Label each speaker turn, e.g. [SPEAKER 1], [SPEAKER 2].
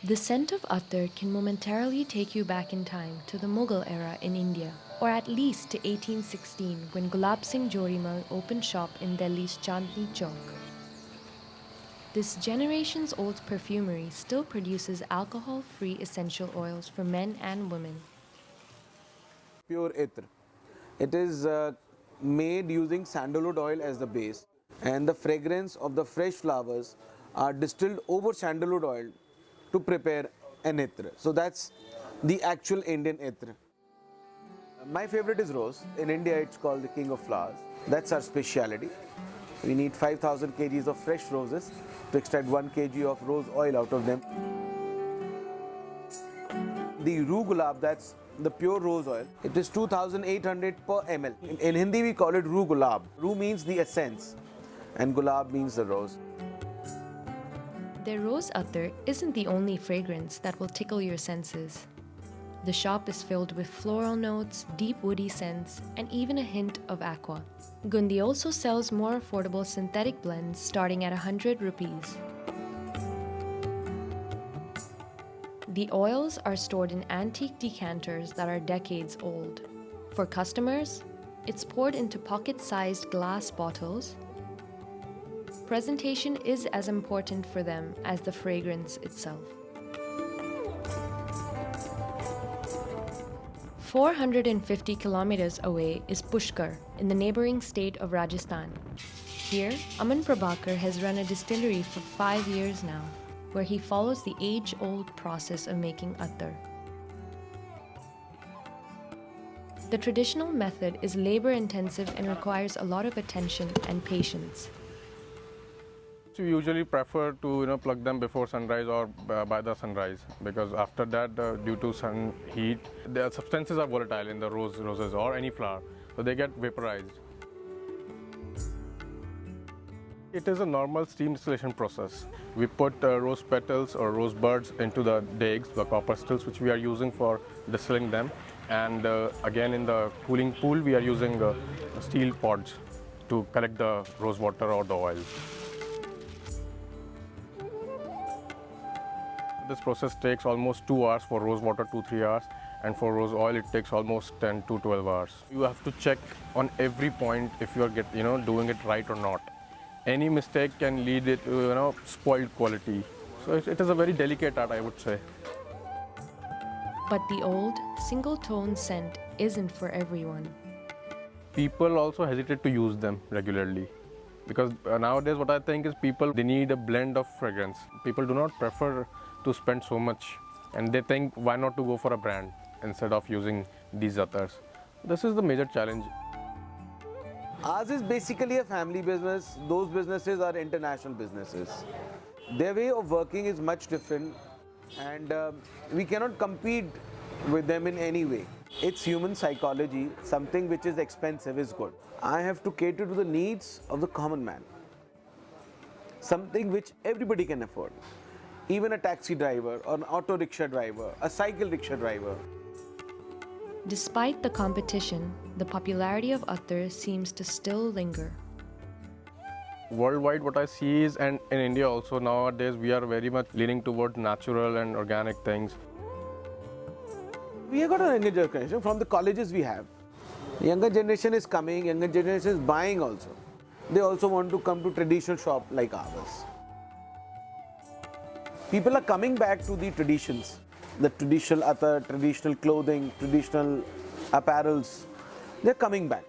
[SPEAKER 1] The scent of attar can momentarily take you back in time to the Mughal era in India, or at least to 1816 when Gulab Singh Jorimal opened shop in Delhi's Chandni Chowk. This generations-old perfumery still produces alcohol-free essential oils for men and women.
[SPEAKER 2] Pure ether. It is made using sandalwood oil as the base, and the fragrance of the fresh flowers are distilled over sandalwood oil to prepare an ether. So that's the actual Indian ether. My favorite is rose. In India, it's called the king of flowers. That's our speciality. We need 5,000 kgs of fresh roses to extract 1 kg of rose oil out of them. The Roo Gulab, that's the pure rose oil. It is 2,800 per ml. In Hindi, we call it Roo Gulab. Roo means the essence, and Gulab means the rose.
[SPEAKER 1] Their rose attar isn't the only fragrance that will tickle your senses. The shop is filled with floral notes, deep woody scents, and even a hint of aqua. Gundi also sells more affordable synthetic blends starting at 100 rupees. The oils are stored in antique decanters that are decades old. For customers, it's poured into pocket-sized glass bottles. Presentation is as important for them as the fragrance itself. 450 kilometers away is Pushkar in the neighboring state of Rajasthan. Here, Aman Prabhakar has run a distillery for 5 years now, where he follows the age-old process of making attar. The traditional method is labor-intensive and requires a lot of attention and patience.
[SPEAKER 3] We usually prefer to plug them before sunrise or by the sunrise, because after that, due to sun heat, the substances are volatile in the roses or any flower, so they get vaporized. It is a normal steam distillation process. We put rose petals or rose buds into the dags, the copper stills, which we are using for distilling them, and again in the cooling pool we are using steel pods to collect the rose water or the oil. This process takes almost 2 hours for rose water, 2-3 hours, and for rose oil it takes almost 10 to 12 hours. You have to check on every point if you are doing it right or not. Any mistake can lead it to spoiled quality. So it is a very delicate art, I would say.
[SPEAKER 1] But the old, single-tone scent isn't for everyone.
[SPEAKER 3] People also hesitate to use them regularly, because nowadays what I think is they need a blend of fragrance. People do not prefer to spend so much, and they think why not to go for a brand instead of using these attars. This is the major challenge.
[SPEAKER 2] Ours is basically a family business. Those businesses are international businesses. Their way of working is much different, and we cannot compete with them in any way. It's human psychology. Something which is expensive is good. I have to cater to the needs of the common man. Something which everybody can afford. Even a taxi driver, or an auto rickshaw driver, a cycle rickshaw driver.
[SPEAKER 1] Despite the competition, the popularity of attar seems to still linger.
[SPEAKER 3] Worldwide, what I see is, and in India also nowadays, we are very much leaning towards natural and organic things.
[SPEAKER 2] We have got a younger generation. From the colleges we have. Younger generation is coming, younger generation is buying also. They also want to come to traditional shop like ours. People are coming back to the traditions, the traditional attar, traditional clothing, traditional apparels. They're coming back.